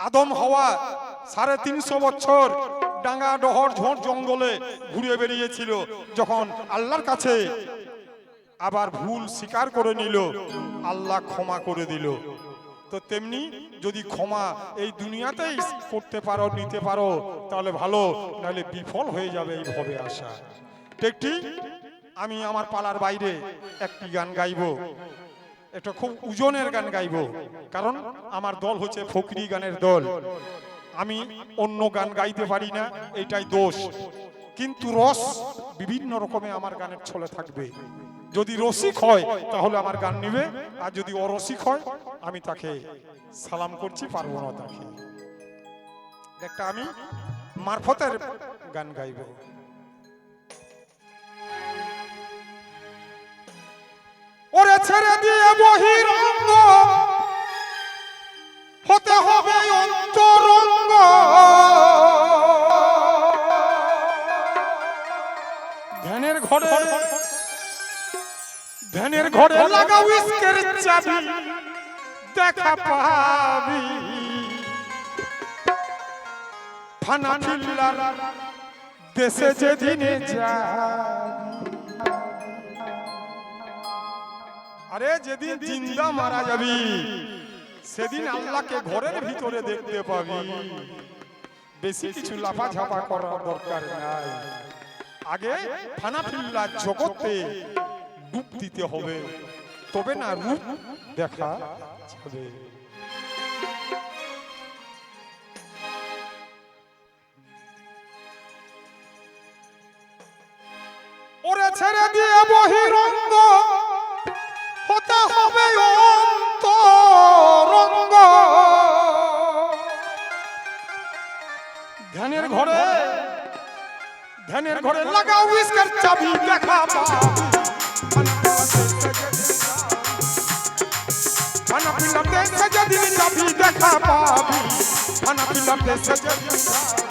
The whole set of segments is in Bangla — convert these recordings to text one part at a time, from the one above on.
আদম হাওয়া 350 বছর ডাঙ্গা ডহর ঝোঁট জঙ্গলে ঘুরে বেরিয়েছিল, যখন আল্লাহর কাছে আবার ভুল স্বীকার করে নিল, আল্লাহ ক্ষমা করে দিল। তো তেমনি যদি ক্ষমা এই দুনিয়াতেই করতে পারো, নিতে পারো, তাহলে ভালো, নাহলে বিফল হয়ে যাবে এই ভবে আসা। ঠিক আমি আমার পালার বাইরে একটি গান গাইবো, এটা খুব ওজনের গান গাইবো, কারণ আমার দল হচ্ছে ফকরি গানের দল। আমি অন্য গান গাইতে পারি না, এটাই দোষ। কিন্তু রস বিভিন্ন রকমে আমার গানের ছলে থাকবে। যদি রসিক হয় তাহলে আমার গান নিবে, আর যদি অরসিক হয় আমি তাকে সালাম করছি, পারবো না তাকে। একটা আমি মারফতের গান গাইব। ওরে ছেড়ে দিয়ে বহিরঙ্গ হতে হবে অন্তরঙ্গ, ধ্যানের ঘরে লাগাও ইশকের চাবি, দেখা পাবি ফানা ফিল্লার দেশে যেদিনে যাবি। আরে যেদিন জিন্দা মারা যাবি সেদিন আল্লাহকে ঘরের ভিতরে দেখতে পাবি। বেশি কিছু লাফাঝাপা করার দরকার নাই, আগে ফানা ফিল্লার জগতে ডুব দিতে হবে, তবে না রূপ দেখা যাবে। ওরে ছেড়ে দিয়ে বহিরঙ্গ হতে হবে অন্তরঙ্গ, ধ্যানের ঘরে লাগাও ইশকের চাবি, দেখা পাবি ফানা ফিল্লার দেশে যেদিন যাবি, দেখা পাবি ফানা ফিল্লার দেশে যেদিন যাবি।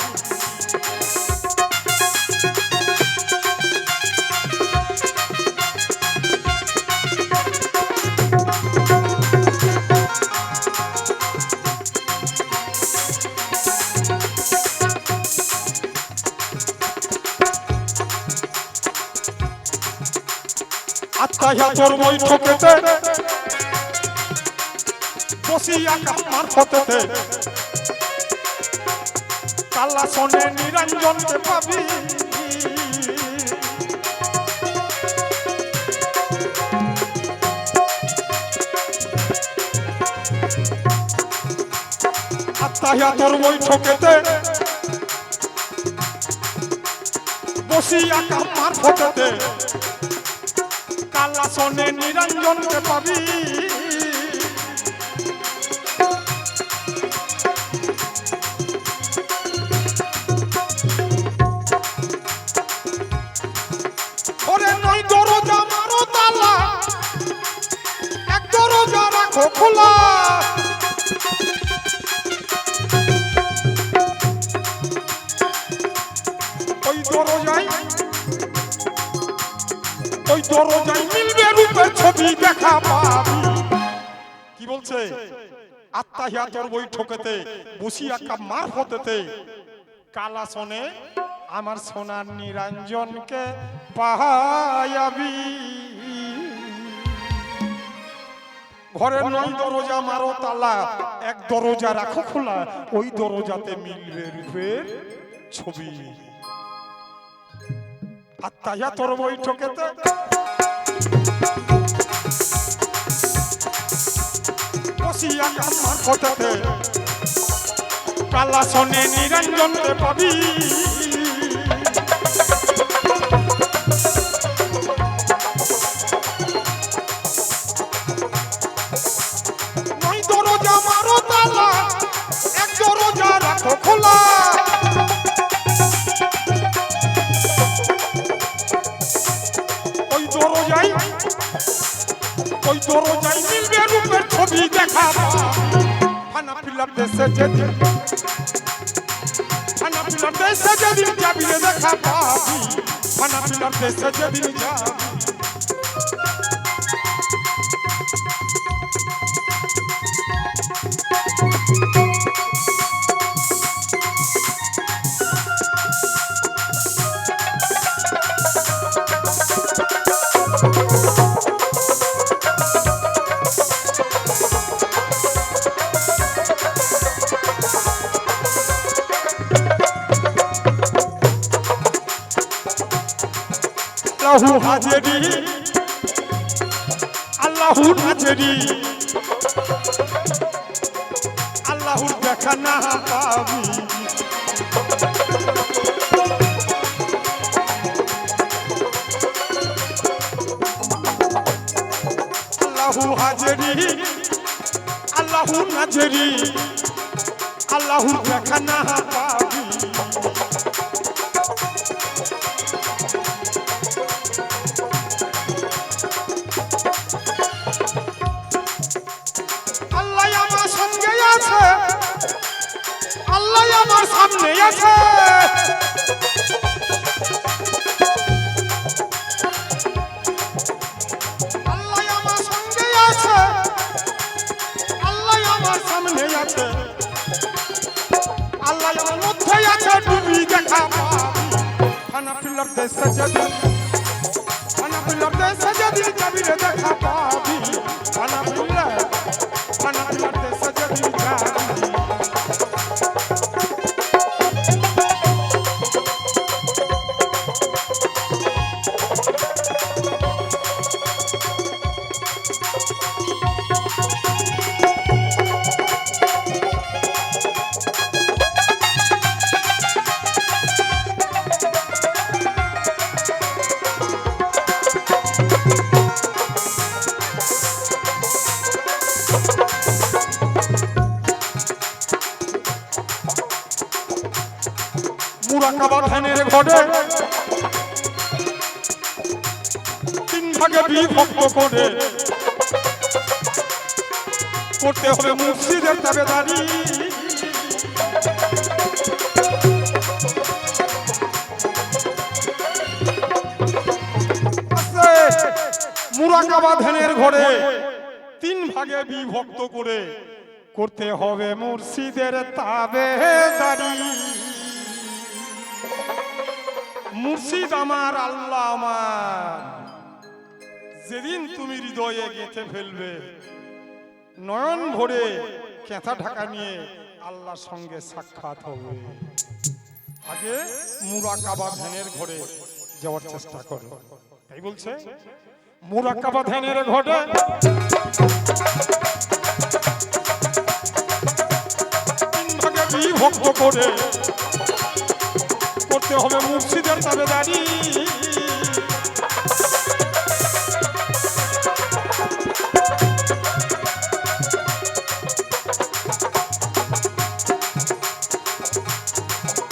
আত্মায়া তোর বৈঠকেতে বসিয়া কামার ফতেতে, কাল্লা শোনে নিরঞ্জনকে পাবি। আত্মায়া তোর বৈঠকেতে বসিয়া কামার ফতেতে, কাল্লা শোনে নিরঞ্জনকে পাবি। ওরে নই দরজা মারো তালা, এক দরজা রাখো খোলা, ওই দরজায় মিলবে রূপের ছবি, দেখা পাবি। কি বলছে? আত্মাহিয়াতর বৈঠকেতে বসিয়া কামার ফতেতে, কালা শোনে আমার সোনার নিরঞ্জনকে পাহায়াবি। ঘরের নয় দরজা মারো তালা, এক দরজা রাখো খোলা, ওই দরজাতে মিলবে রূপের ছবি। আত্মাহিয়াতর বৈঠকেতে বসিয়া কামার ফতেতে, কালা শোনে নিরঞ্জনকে পাবি। নই দরজা মারো তালা, এক দরজা রাখো খোলা, ওই দরজায় মিলবে রূপের ছবি, দেখা পাবি। ফানা ফিল্লার দেশে যেদিন যাবি, দেখা পাবি ফানা ফিল্লার দেশে যেদিন যাবি। আল্লাহু হাজেরি আল্লাহু হাজেরি আল্লাহুর দেখা না পাবি আল্লাহু হাজেরি আল্লাহু নাজেরি আল্লাহুর দেখা না পাবি আল্লাহ আমার সঙ্গে আছে আল্লাহ আমার সামনে আছে আল্লাহ আমার সঙ্গে আছে আল্লাহ আমার সামনে আছে আল্লাহ আমার মধ্যে আছে ডুবি দেখা পাবি খানা পিলার দেশে যদি খানা পিলার দেশে যদি যাবি রে দেখা পাবি খানা পিলার দেশে যদি যাবি মুরাকাবা ধ্যানের ঘটে তিন ভাগে বিভক্ত করে করতে হবে মুর্শিদের তাবেদারি মুরাকাবা ধ্যানের ঘটে তিন ভাগে বিভক্ত করে করতে হবে মুর্শিদের তাবেদারি মুর্শিদ আমার আল্লাহ আমার যেদিন তুমি হৃদয়ে গেঁথে ফেলবে নয়ন ভরে কেঁথা ঢাকা নিয়ে আল্লাহর সঙ্গে সাক্ষাৎ হবে আগে মুরাকাবা ধ্যানের ঘরে যাওয়ার চেষ্টা করো তাই বলছে মুরাকাবা ধ্যানের ঘরে তিন ভাগে বিভক্ত করে করতে হবে মুর্শিদের তাবেদারি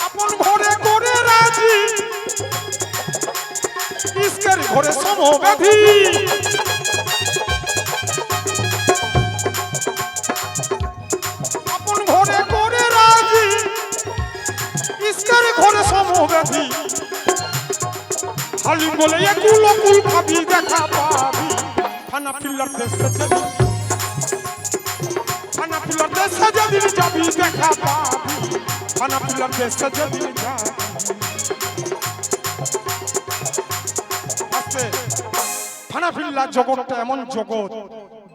আপন ঘরে করে রাজি ইসকের ঘরে সমব্যাধি আপন ঘরে করে রাজি ইসকের ঘরে সমব্যাধি হালিম বলে একুল কুল খাবি দেখা পাবি খানা পিলার দেশে যদি খানা পিলার দেশে যদি যাবি দেখা পাবি খানা পিলার দেশে যদি যাবি আস্তে খানা পিল্লা জগৎটা এমন জগৎ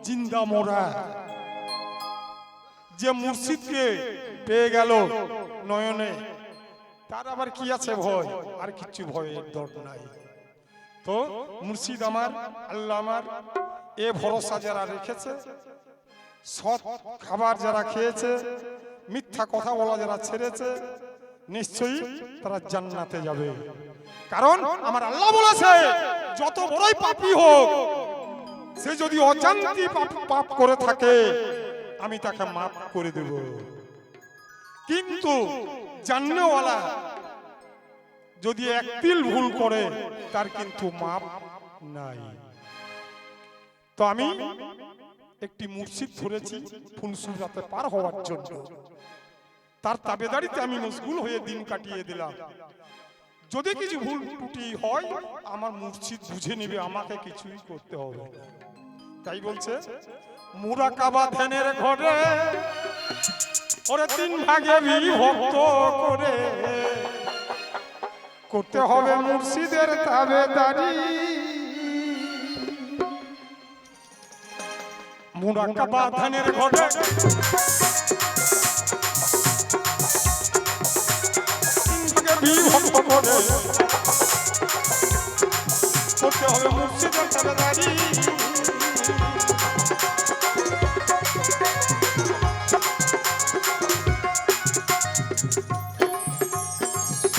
জিন্দা মোরা যে মুর্শিদকে পেয়ে গেল নয়নে তার আবার কি আছে ভয় আর কিছু ভয়ের দরকার নাই তো মুর্শিদ আমার আল্লাহ আমার এ ভরসা যারা রেখেছে সৎ খাবার যারা খেয়েছে মিথ্যা কথা বলা যারা ছেড়েছে নিশ্চয়ই তারা জান্নাতে যাবে কারণ আমার আল্লাহ বলেছে যত বড়ই পাপী হোক সে যদি অজান্তি পাপ করে থাকে আমি তাকে মাফ করে দেব কিন্তু জাননেওয়ালা যদি এক তিল ভুল করে তার কিন্তু মাপ নাই তো আমি একটি মুর্শিদ ধরেছি ফুলসুরাতে পার হওয়ার জন্য তার তাবেদারিতে আমি মশগুল হয়ে দিন কাটিয়ে দিলাম যদি কিছু ভুল ত্রুটি হয় আমার মুর্শিদ বুঝে নেবে আমাকে কিছুই করতে হবে তাই বলছে মুরাকাবা ধ্যানের ঘরে ওরে তিন ভাগে বিভক্ত করে করতে হবে মুর্শিদের তাবেদারি মুরাকাবা ধ্যানের ঘরে তিন ভাগে বিভক্ত করে হতে হবে মুর্শিদের তাবেদারি।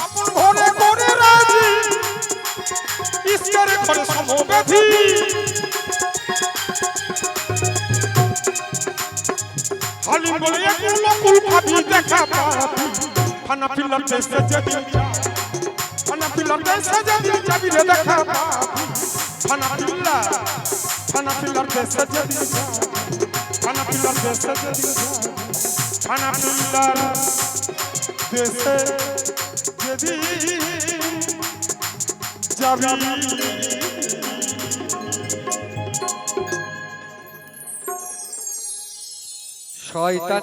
আপন ঘরে করে রাজি, ঈশ্বরের ঘরে সমব্যাধি। হালিম বলে একুল অকুল ভাবি দেখা পাবি, ফানা ফিল্লার দেশে যেদিন যাবি, ফানা ফিল্লার দেশে যেদিন যাবি রে দেখা পাবি। ফানা ফিল্লার দেশে যেদিন যাবি, ফানা ফিল্লার দেশে যেদিন যাবি, ফানা ফিল্লার দেশে যেদিন যাবি। শয়তান